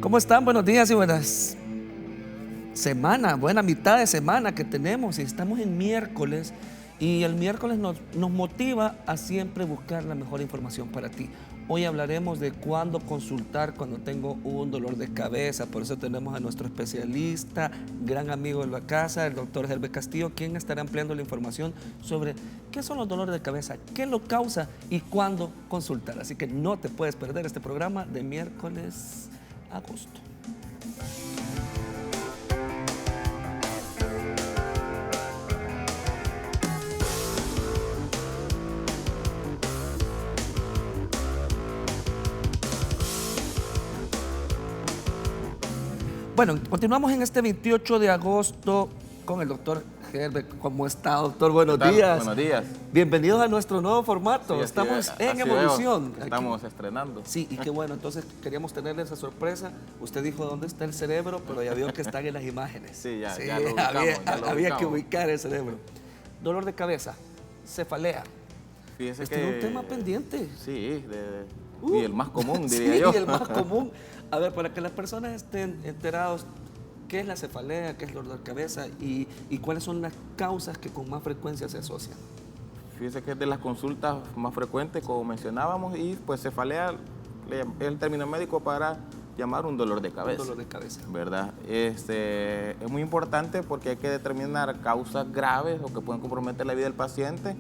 ¿Cómo están? Buenos días y buenas semanas, buena mitad de semana que tenemos. Y estamos en miércoles y el miércoles nos motiva a siempre buscar la mejor información para ti. Hoy hablaremos de cuándo consultar cuando tengo un dolor de cabeza. Por eso tenemos a nuestro especialista, gran amigo de la casa, el doctor Herbert Castillo, quien estará ampliando la información sobre qué son los dolores de cabeza, qué lo causa y cuándo consultar. Así que no te puedes perder este programa de miércoles a agosto. Bueno, continuamos en este 28 de agosto con el doctor Herbert. ¿Cómo está, doctor? Buenos días. Buenos días. Bienvenidos a nuestro nuevo formato. Sí, estamos en evolución. Estamos estrenando. Sí, y qué bueno. Entonces queríamos tenerle esa sorpresa. Usted dijo dónde está el cerebro, pero ya vio que están en las imágenes. Sí, ya lo ubicamos, había que ubicar el cerebro. Dolor de cabeza, cefalea. Fíjese Este que es un tema pendiente. Sí, y el más común, diría yo. Sí, el más común. A ver, para que las personas estén enterados, ¿qué es la cefalea, qué es el dolor de cabeza y cuáles son las causas que con más frecuencia se asocian? Fíjese que es de las consultas más frecuentes, como mencionábamos, y pues cefalea es el término médico para llamar un dolor de cabeza. Un dolor de cabeza. ¿Verdad? Es muy importante porque hay que determinar causas graves o que pueden comprometer la vida del paciente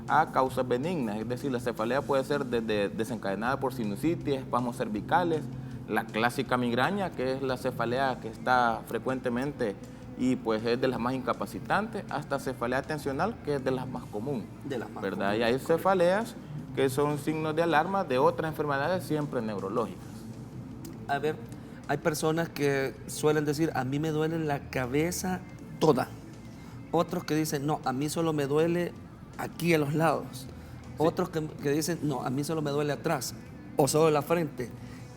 a causas benignas. Es decir, la cefalea puede ser desencadenada por sinusitis, espasmos cervicales, la clásica migraña, que es la cefalea que está frecuentemente y pues es de las más incapacitantes, hasta cefalea tensional, que es de las más comunes. ¿Verdad? Y hay cefaleas que son signos de alarma de otras enfermedades siempre neurológicas. A ver, hay personas que suelen decir, a mí me duele la cabeza toda. Otros que dicen, no, a mí solo me duele aquí a los lados. Sí. Otros que dicen, no, a mí solo me duele atrás o solo la frente.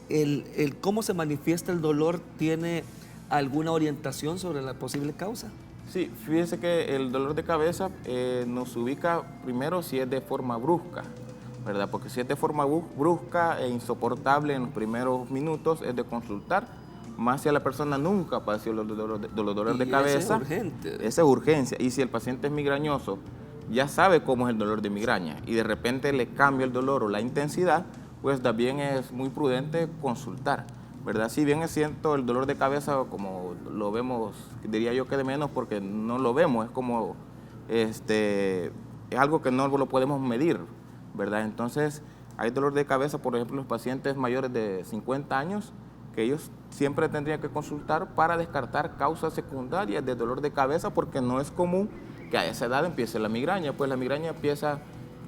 El cómo se manifiesta el dolor tiene alguna orientación sobre la posible causa. Sí, fíjese que el dolor de cabeza nos ubica primero si es de forma brusca, ¿verdad? Porque si es de forma brusca e insoportable en los primeros minutos es de consultar, más si a la persona nunca padeció los dolores de cabeza. Esa es urgente. Esa es urgencia. Y si el paciente es migrañoso, ya sabe cómo es el dolor de migraña y de repente le cambia el dolor o la intensidad, pues también es muy prudente consultar, ¿verdad? Si bien es cierto, el dolor de cabeza, como lo vemos, diría yo que de menos porque no lo vemos, es como, es algo que no lo podemos medir, ¿verdad? Entonces, hay dolor de cabeza, por ejemplo, los pacientes mayores de 50 años, que ellos siempre tendrían que consultar para descartar causas secundarias de dolor de cabeza, porque no es común que a esa edad empiece la migraña, pues la migraña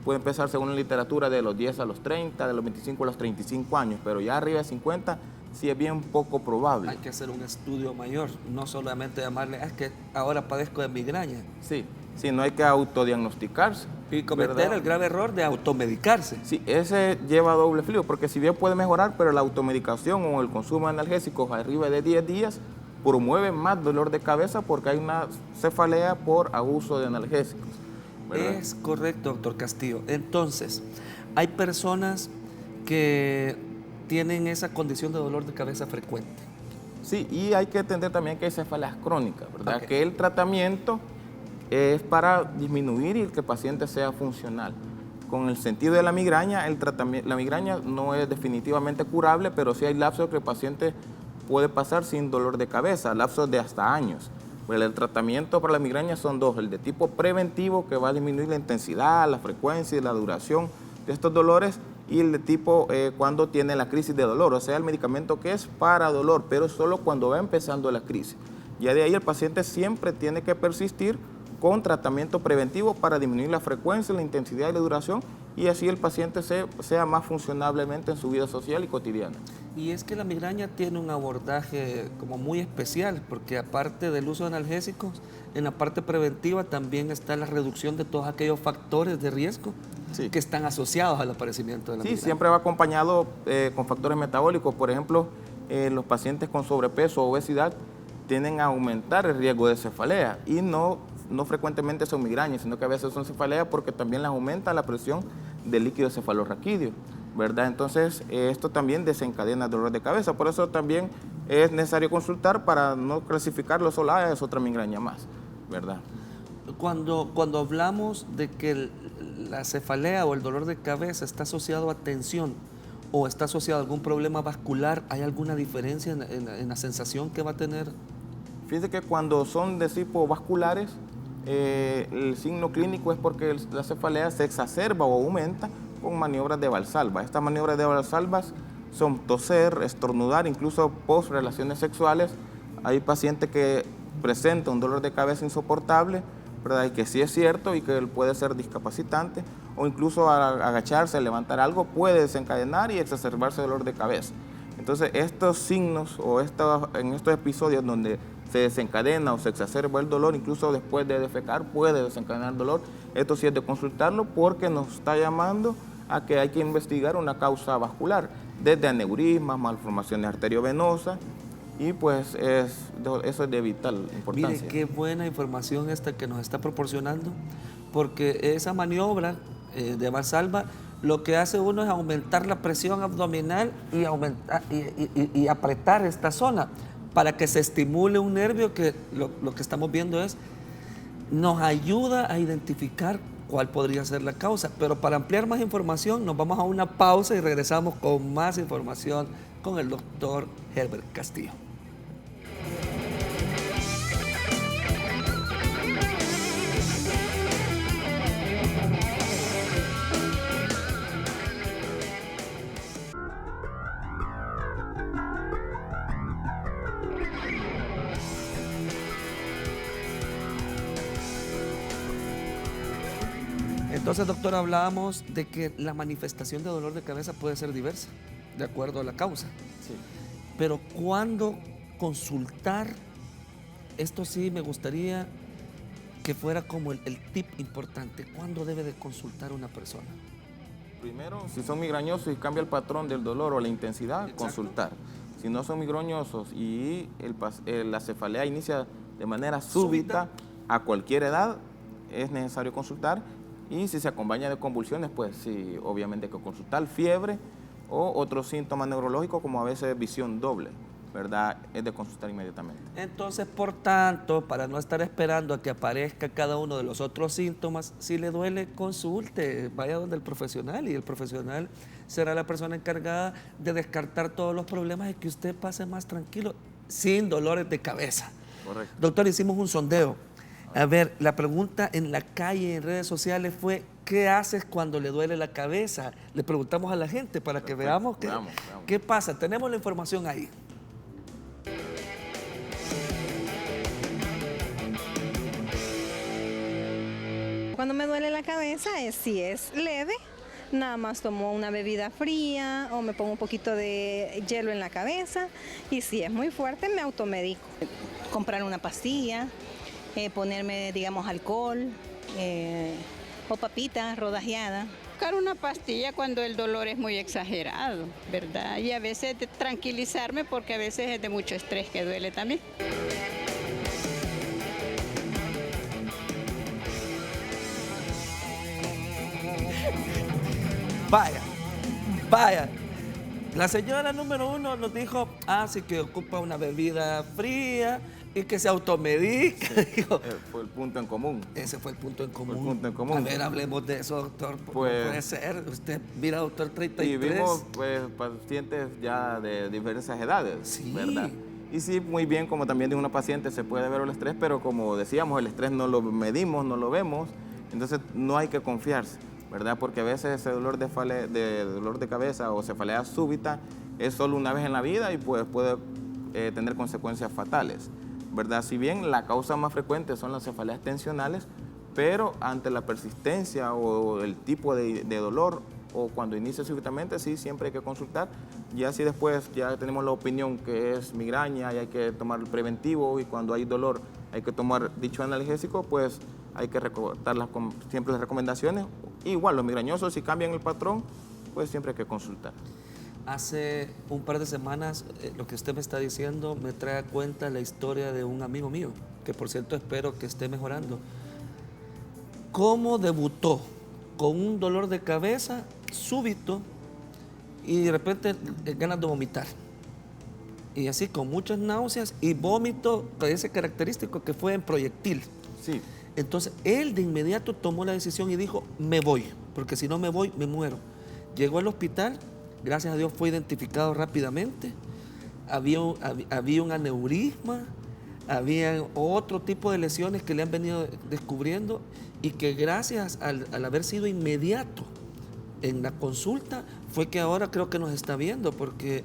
puede empezar según la literatura de los 10 a los 30, de los 25 a los 35 años, pero ya arriba de 50 sí es bien poco probable. Hay que hacer un estudio mayor, no solamente llamarle, es que ahora padezco de migraña. Sí, no hay que autodiagnosticarse. Y cometer, ¿verdad?, el grave error de automedicarse. Sí, ese lleva doble frío, porque si bien puede mejorar, pero la automedicación o el consumo de analgésicos arriba de 10 días promueve más dolor de cabeza porque hay una cefalea por abuso de analgésicos, ¿verdad? Es correcto, doctor Castillo. Entonces, hay personas que tienen esa condición de dolor de cabeza frecuente. Sí, y hay que entender también que hay cefaleas crónicas, ¿verdad? Okay. Que el tratamiento es para disminuir y que el paciente sea funcional. Con el sentido de la migraña, la migraña no es definitivamente curable, pero sí hay lapsos que el paciente puede pasar sin dolor de cabeza, lapsos de hasta años. Pues el tratamiento para la migraña son dos, el de tipo preventivo, que va a disminuir la intensidad, la frecuencia y la duración de estos dolores, y el de tipo cuando tiene la crisis de dolor, o sea, el medicamento que es para dolor, pero solo cuando va empezando la crisis. Ya de ahí el paciente siempre tiene que persistir con tratamiento preventivo para disminuir la frecuencia, la intensidad y la duración, y así el paciente sea más funcionablemente en su vida social y cotidiana. Y es que la migraña tiene un abordaje como muy especial, porque aparte del uso de analgésicos, en la parte preventiva también está la reducción de todos aquellos factores de riesgo, sí, que están asociados al aparecimiento de la migraña. Sí, siempre va acompañado con factores metabólicos. Por ejemplo, los pacientes con sobrepeso o obesidad tienden a aumentar el riesgo de cefalea y no frecuentemente son migrañas, sino que a veces son cefaleas porque también les aumenta la presión del líquido cefalorraquídeo, ¿verdad? Entonces, esto también desencadena dolor de cabeza. Por eso también es necesario consultar para no clasificarlo solo, es otra migraña más, ¿verdad? Cuando hablamos de que la cefalea o el dolor de cabeza está asociado a tensión o está asociado a algún problema vascular, ¿hay alguna diferencia en la sensación que va a tener? Fíjese que cuando son de tipo vasculares, el signo clínico es porque la cefalea se exacerba o aumenta con maniobras de Valsalva. Estas maniobras de Valsalva son toser, estornudar, incluso post relaciones sexuales. Hay pacientes que presentan un dolor de cabeza insoportable, ¿verdad? Y que sí es cierto y que puede ser discapacitante, o incluso agacharse, levantar algo puede desencadenar y exacerbarse el dolor de cabeza. Entonces, estos signos o en estos episodios donde se desencadena o se exacerba el dolor, incluso después de defecar puede desencadenar el dolor, esto sí es de consultarlo porque nos está llamando a que hay que investigar una causa vascular, desde aneurismas, malformaciones arteriovenosas, y pues eso es de vital importancia. Mire, qué buena información esta que nos está proporcionando, porque esa maniobra de Valsalva lo que hace uno es aumentar la presión abdominal y apretar esta zona para que se estimule un nervio que lo que estamos viendo nos ayuda a identificar cuál podría ser la causa. Pero para ampliar más información nos vamos a una pausa y regresamos con más información con el doctor Herbert Castillo. Entonces, doctor, hablábamos de que la manifestación de dolor de cabeza puede ser diversa, de acuerdo a la causa. Sí. Pero ¿cuándo consultar? Esto sí me gustaría que fuera como el tip importante. ¿Cuándo debe de consultar una persona? Primero, si son migrañosos y cambia el patrón del dolor o la intensidad, Exacto. Consultar. Si no son migrañosos y la cefalea inicia de manera súbita a cualquier edad, es necesario consultar. Y si se acompaña de convulsiones, pues sí, obviamente hay que consultar. Fiebre o otros síntomas neurológicos como a veces visión doble, ¿verdad? Es de consultar inmediatamente. Entonces, por tanto, para no estar esperando a que aparezca cada uno de los otros síntomas, si le duele, consulte, vaya donde el profesional, y el profesional será la persona encargada de descartar todos los problemas y que usted pase más tranquilo, sin dolores de cabeza. Correcto. Doctor, hicimos un sondeo. A ver, la pregunta en la calle, en redes sociales fue, ¿qué haces cuando le duele la cabeza? Le preguntamos a la gente para que veamos qué pasa. Tenemos la información ahí. Cuando me duele la cabeza, si es leve, nada más tomo una bebida fría o me pongo un poquito de hielo en la cabeza, y si es muy fuerte me automedico. Comprar una pastilla, ponerme, digamos, alcohol o papitas rodajeadas. Buscar una pastilla cuando el dolor es muy exagerado, ¿verdad? Y a veces tranquilizarme porque a veces es de mucho estrés que duele también. Vaya. La señora número 1 nos dijo, sí que ocupa una bebida fría y que se automedica. Dijo, Fue el punto en común. ese fue el punto en común. El punto en común. A ver, hablemos de eso, doctor. Pues, no puede ser. Usted mira, doctor, 33. Y vimos pues, pacientes ya de diversas edades, Sí. ¿verdad? Y sí, muy bien, como también de una paciente se puede ver el estrés, pero como decíamos, el estrés no lo medimos, no lo vemos, entonces no hay que confiarse, ¿verdad? Porque a veces ese dolor dolor de cabeza o cefalea súbita es solo una vez en la vida y pues puede tener consecuencias fatales, ¿verdad? Si bien la causa más frecuente son las cefaleas tensionales, pero ante la persistencia o el tipo de dolor o cuando inicia súbitamente, sí, siempre hay que consultar. Ya si después ya tenemos la opinión que es migraña y hay que tomar el preventivo, y cuando hay dolor hay que tomar dicho analgésico, pues hay que recordar siempre las recomendaciones. Igual los migrañosos, si cambian el patrón, pues siempre hay que consultar. Hace un par de semanas, lo que usted me está diciendo me trae a cuenta la historia de un amigo mío, que por cierto espero que esté mejorando. ¿Cómo debutó con un dolor de cabeza súbito y de repente ganas de vomitar? y así con muchas náuseas y vómito, ese característico que fue en proyectil. Sí. Entonces él de inmediato tomó la decisión y dijo, me voy, porque si no me voy, me muero. Llegó al hospital, gracias a Dios fue identificado rápidamente, había un aneurisma, había otro tipo de lesiones que le han venido descubriendo y que gracias al haber sido inmediato en la consulta fue que ahora creo que nos está viendo, porque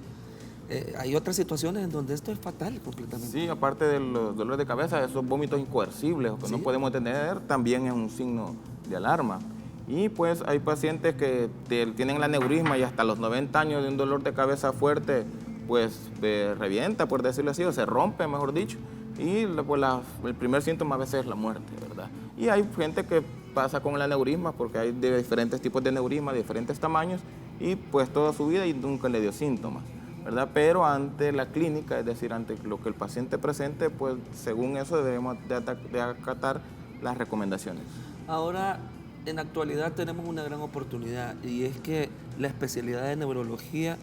hay otras situaciones en donde esto es fatal completamente. Sí, aparte de los dolores de cabeza, esos vómitos incoercibles que no podemos tener, también es un signo de alarma. Y pues hay pacientes que tienen el aneurisma y hasta los 90 años de un dolor de cabeza fuerte, pues revienta, por decirlo así, o se rompe, mejor dicho. Y pues, el primer síntoma a veces es la muerte, ¿verdad? Y hay gente que pasa con el aneurisma porque hay de diferentes tipos de aneurisma, de diferentes tamaños, y pues toda su vida y nunca le dio síntomas, ¿verdad? Pero ante la clínica, es decir, ante lo que el paciente presente, pues según eso debemos de acatar las recomendaciones. Ahora, en la actualidad tenemos una gran oportunidad y es que la especialidad de neurología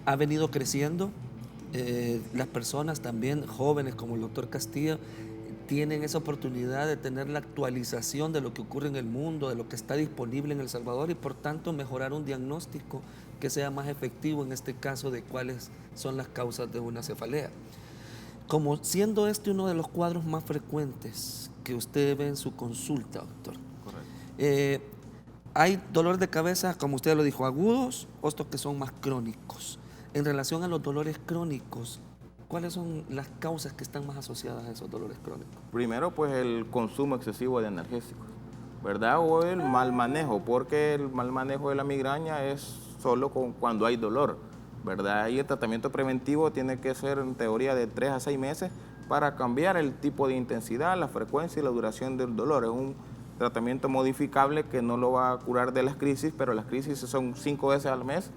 ha venido creciendo. Las personas también jóvenes como el doctor Castillo tienen esa oportunidad de tener la actualización de lo que ocurre en el mundo, de lo que está disponible en El Salvador y por tanto mejorar un diagnóstico que sea más efectivo en este caso de cuáles son las causas de una cefalea. Como siendo este uno de los cuadros más frecuentes que usted ve en su consulta, doctor. Correcto. Hay dolores de cabeza, como usted lo dijo, agudos, otros que son más crónicos. En relación a los dolores crónicos, ¿cuáles son las causas que están más asociadas a esos dolores crónicos? Primero, pues el consumo excesivo de analgésicos, ¿verdad? O el mal manejo, porque el mal manejo de la migraña es solo cuando hay dolor, ¿verdad? Y el tratamiento preventivo tiene que ser en teoría de 3 a 6 meses para cambiar el tipo de intensidad, la frecuencia y la duración del dolor. Es un tratamiento modificable que no lo va a curar de las crisis, pero las crisis son 5 veces al mes.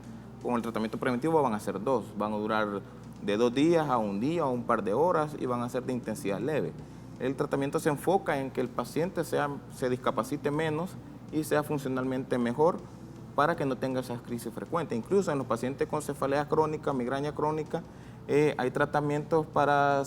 Con el tratamiento preventivo van a ser 2, van a durar de 2 días a 1 día o un par de horas y van a ser de intensidad leve. El tratamiento se enfoca en que el paciente se discapacite menos y sea funcionalmente mejor para que no tenga esas crisis frecuentes. Incluso en los pacientes con cefalea crónica, migraña crónica, hay tratamientos para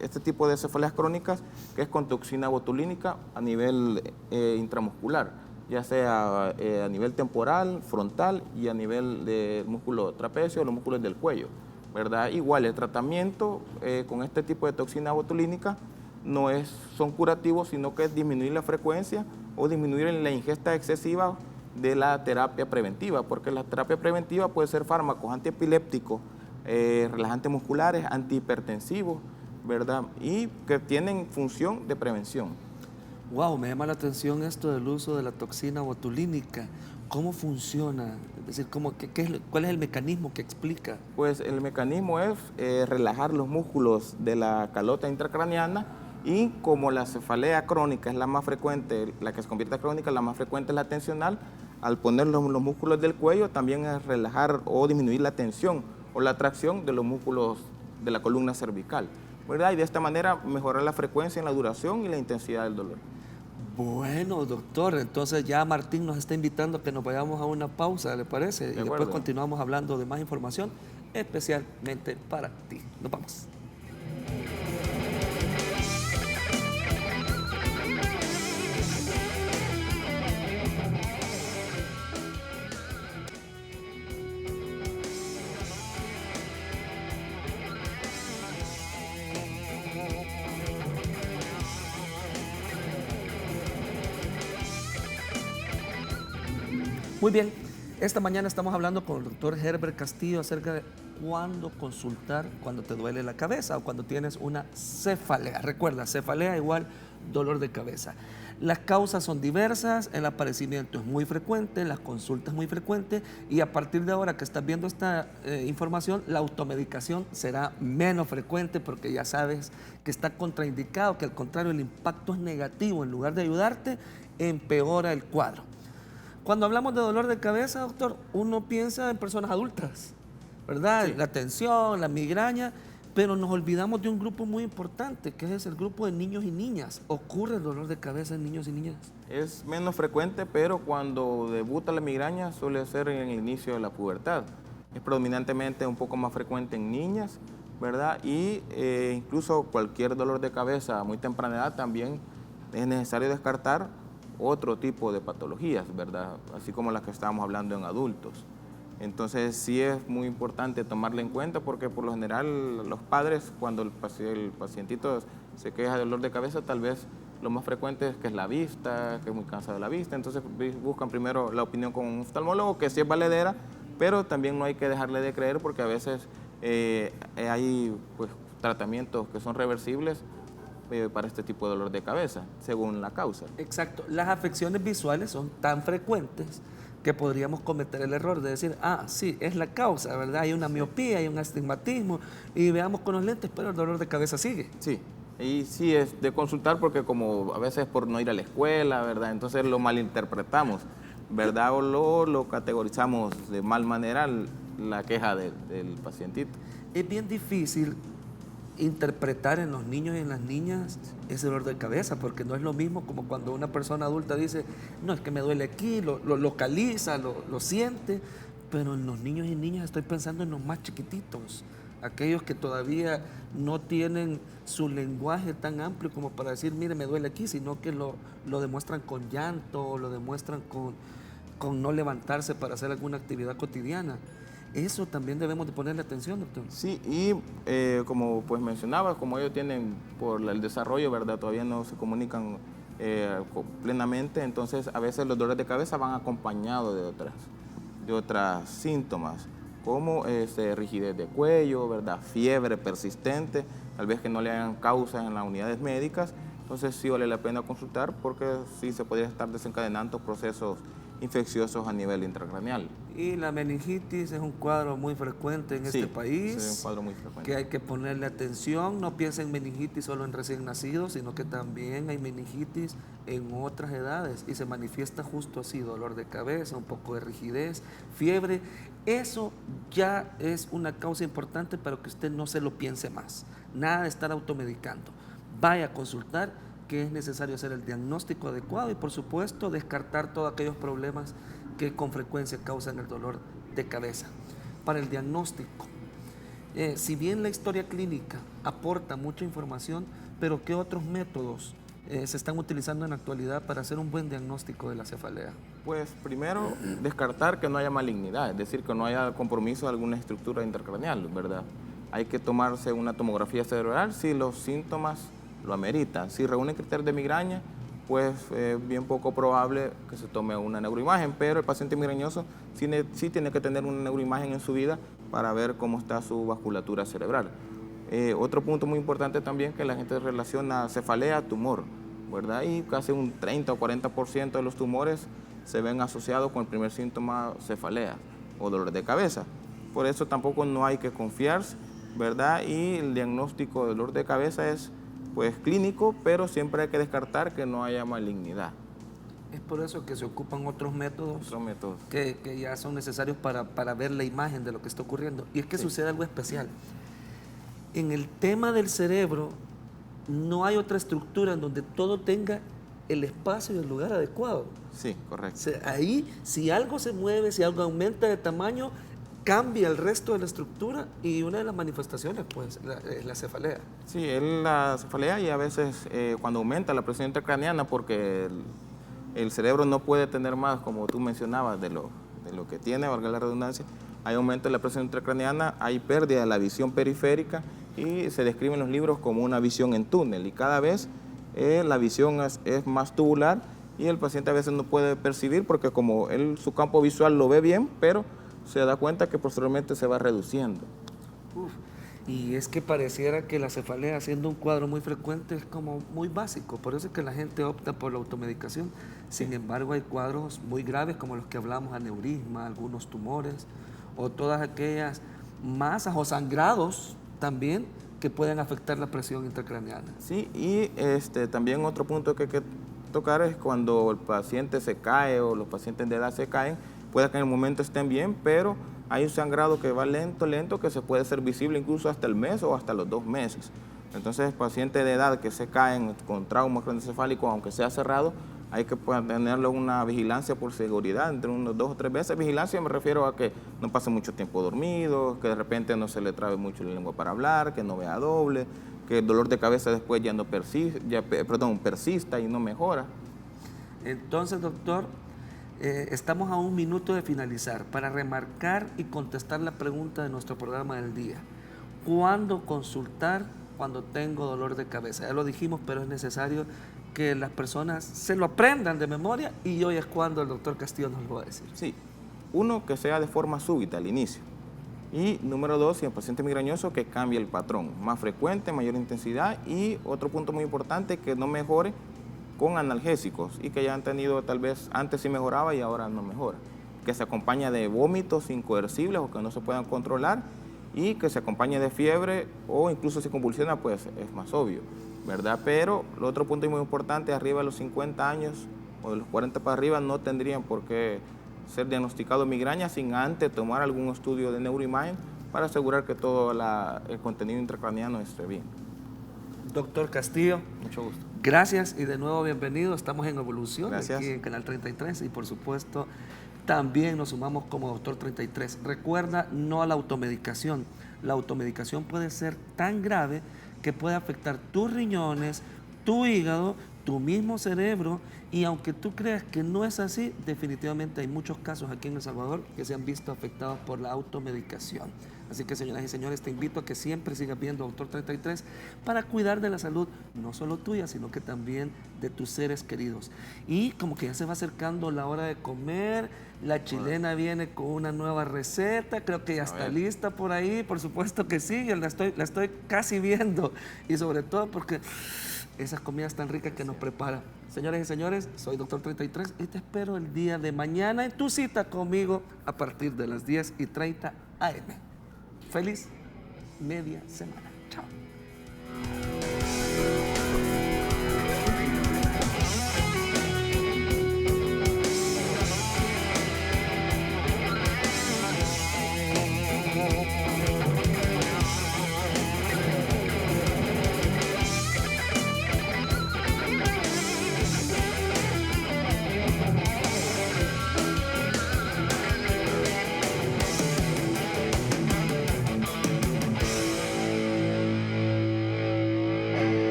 este tipo de cefaleas crónicas que es con toxina botulínica a nivel intramuscular, ya sea a nivel temporal, frontal y a nivel del músculo trapecio o los músculos del cuello, ¿verdad? Igual el tratamiento con este tipo de toxina botulínica no son curativos, sino que es disminuir la frecuencia o disminuir la ingesta excesiva de la terapia preventiva, porque la terapia preventiva puede ser fármacos antiepilépticos, relajantes musculares, antihipertensivos, ¿verdad? Y que tienen función de prevención. Wow, me llama la atención esto del uso de la toxina botulínica. ¿Cómo funciona? Es decir, ¿cuál es el mecanismo que explica? Pues el mecanismo es relajar los músculos de la calota intracraneana y como la cefalea crónica es la más frecuente, la que se convierte en crónica, la más frecuente es la tensional, al poner los músculos del cuello también es relajar o disminuir la tensión o la tracción de los músculos de la columna cervical, ¿verdad? Y de esta manera mejorar la frecuencia en la duración y la intensidad del dolor. Bueno, doctor, entonces ya Martín nos está invitando a que nos vayamos a una pausa, ¿le parece? Y después continuamos hablando de más información, especialmente para ti. Nos vamos. Muy bien, esta mañana estamos hablando con el doctor Herbert Castillo acerca de cuándo consultar cuando te duele la cabeza o cuando tienes una cefalea. Recuerda, cefalea igual dolor de cabeza. Las causas son diversas, el aparecimiento es muy frecuente, las consultas muy frecuentes y a partir de ahora que estás viendo esta información, la automedicación será menos frecuente porque ya sabes que está contraindicado, que al contrario el impacto es negativo, en lugar de ayudarte, empeora el cuadro. Cuando hablamos de dolor de cabeza, doctor, uno piensa en personas adultas, ¿verdad? Sí. La tensión, la migraña, pero nos olvidamos de un grupo muy importante, que es el grupo de niños y niñas. ¿Ocurre el dolor de cabeza en niños y niñas? Es menos frecuente, pero cuando debuta la migraña suele ser en el inicio de la pubertad. Es predominantemente un poco más frecuente en niñas, ¿verdad? Y incluso cualquier dolor de cabeza a muy temprana edad también es necesario descartar otro tipo de patologías, ¿verdad? Así como las que estábamos hablando en adultos. Entonces sí es muy importante tomarla en cuenta porque por lo general los padres cuando el pacientito se queja de dolor de cabeza tal vez lo más frecuente es que es la vista, que es muy cansado de la vista, entonces buscan primero la opinión con un oftalmólogo que sí es valedera, pero también no hay que dejarle de creer porque a veces hay pues, tratamientos que son reversibles para este tipo de dolor de cabeza, según la causa. Exacto. Las afecciones visuales son tan frecuentes que podríamos cometer el error de decir, ah, sí, es la causa, ¿verdad? Hay una miopía, hay un astigmatismo, y veamos con los lentes, pero el dolor de cabeza sigue. Sí, y sí es de consultar porque como a veces por no ir a la escuela, ¿verdad? Entonces lo malinterpretamos, ¿verdad? O lo categorizamos de mal manera la queja del pacientito. Es bien difícil interpretar en los niños y en las niñas ese dolor de cabeza, porque no es lo mismo como cuando una persona adulta dice, no, es que me duele aquí, lo localiza, lo siente, pero en los niños y niñas estoy pensando en los más chiquititos, aquellos que todavía no tienen su lenguaje tan amplio como para decir, mire, me duele aquí, sino que lo demuestran con llanto, lo demuestran con no levantarse para hacer alguna actividad cotidiana. Eso también debemos de ponerle atención, doctor. Sí, y como pues mencionaba, como ellos tienen por el desarrollo, ¿verdad? Todavía no se comunican plenamente, entonces a veces los dolores de cabeza van acompañados de otras síntomas, como rigidez de cuello, ¿verdad? Fiebre persistente, tal vez que no le hagan causa en las unidades médicas, entonces sí vale la pena consultar porque sí se podría estar desencadenando procesos infecciosos a nivel intracraneal. Y la meningitis es un cuadro muy frecuente en este país, es un cuadro muy frecuente. Que hay que ponerle atención. No piensen en meningitis solo en recién nacidos, sino que también hay meningitis en otras edades y se manifiesta justo así, dolor de cabeza, un poco de rigidez, fiebre. Eso ya es una causa importante para que usted no se lo piense más. Nada de estar automedicando. Vaya a consultar, que es necesario hacer el diagnóstico adecuado y por supuesto descartar todos aquellos problemas que con frecuencia causan el dolor de cabeza. Para el diagnóstico, si bien la historia clínica aporta mucha información, pero ¿qué otros métodos se están utilizando en la actualidad para hacer un buen diagnóstico de la cefalea? Pues primero descartar que no haya malignidad, es decir, que no haya compromiso de alguna estructura intracraneal, ¿verdad? Hay que tomarse una tomografía cerebral si los síntomas lo amerita. Si reúne criterios de migraña, pues es bien poco probable que se tome una neuroimagen, pero el paciente migrañoso sí tiene que tener una neuroimagen en su vida para ver cómo está su vasculatura cerebral. Otro punto muy importante también que la gente relaciona cefalea a tumor, ¿verdad? Y casi un 30 o 40% de los tumores se ven asociados con el primer síntoma cefalea o dolor de cabeza. Por eso tampoco no hay que confiarse, ¿verdad? Y el diagnóstico de dolor de cabeza es pues clínico, pero siempre hay que descartar que no haya malignidad. Es por eso que se ocupan otros métodos, Que que ya son necesarios para ver la imagen de lo que está ocurriendo. Y es que sucede algo especial. En el tema del cerebro, no hay otra estructura en donde todo tenga el espacio y el lugar adecuado. Sí, correcto. O sea, ahí, si algo se mueve, si algo aumenta de tamaño, cambia el resto de la estructura y una de las manifestaciones, pues, es la cefalea. Sí, es la cefalea y a veces cuando aumenta la presión intracraneana porque el cerebro no puede tener más, como tú mencionabas, de lo que tiene, valga la redundancia, hay aumento de la presión intracraneana, hay pérdida de la visión periférica y se describe en los libros como una visión en túnel y cada vez la visión es más tubular y el paciente a veces no puede percibir porque como su campo visual lo ve bien, pero se da cuenta que posteriormente se va reduciendo. Y es que pareciera que la cefalea, siendo un cuadro muy frecuente, es como muy básico, por eso es que la gente opta por la automedicación. Sin embargo, hay cuadros muy graves como los que hablamos, aneurisma, algunos tumores, o todas aquellas masas o sangrados también que pueden afectar la presión intracraneana. Sí, y también otro punto que hay que tocar es cuando el paciente se cae o los pacientes de edad se caen, puede que en el momento estén bien, pero hay un sangrado que va lento, que se puede hacer visible incluso hasta el mes o hasta los 2 meses. Entonces, pacientes de edad que se caen con trauma craneoencefálico, aunque sea cerrado, hay que tenerlo una vigilancia por seguridad, entre unos 2 o 3 veces. Vigilancia me refiero a que no pase mucho tiempo dormido, que de repente no se le trabe mucho la lengua para hablar, que no vea doble, que el dolor de cabeza después ya no persista y no mejora. Entonces, doctor, estamos a 1 minuto de finalizar para remarcar y contestar la pregunta de nuestro programa del día. ¿Cuándo consultar cuando tengo dolor de cabeza? Ya lo dijimos, pero es necesario que las personas se lo aprendan de memoria y hoy es cuando el doctor Castillo nos lo va a decir. Sí, 1, que sea de forma súbita al inicio. Y número 2, si el paciente es migrañoso, que cambie el patrón, más frecuente, mayor intensidad. Y otro punto muy importante, que no mejore con analgésicos y que ya han tenido, tal vez antes sí mejoraba y ahora no mejora. Que se acompañe de vómitos incoercibles o que no se puedan controlar y que se acompañe de fiebre o incluso si convulsiona, pues es más obvio, ¿verdad? Pero el otro punto muy importante, arriba de los 50 años o de los 40 para arriba no tendrían por qué ser diagnosticado migraña sin antes tomar algún estudio de neuroimagen para asegurar que todo el contenido intracraneano esté bien. Doctor Castillo, Mucho gusto. gracias y de nuevo bienvenido. Estamos en Evolución, Gracias. aquí en Canal 33 y por supuesto también nos sumamos como Doctor 33. Recuerda, no a la automedicación. La automedicación puede ser tan grave que puede afectar tus riñones, tu hígado, tu mismo cerebro, y aunque tú creas que no es así, definitivamente hay muchos casos aquí en El Salvador que se han visto afectados por la automedicación. Así que, señoras y señores, te invito a que siempre sigas viendo Doctor 33 para cuidar de la salud, no solo tuya, sino que también de tus seres queridos. Y como que ya se va acercando la hora de comer, la chilena viene con una nueva receta, creo que ya está lista por ahí, por supuesto que sí, la estoy casi viendo, y sobre todo porque esas comidas tan ricas que nos prepara. Señores y señores, soy Doctor 33 y te espero el día de mañana en tu cita conmigo a partir de las 10:30 AM. Feliz media semana. Chao.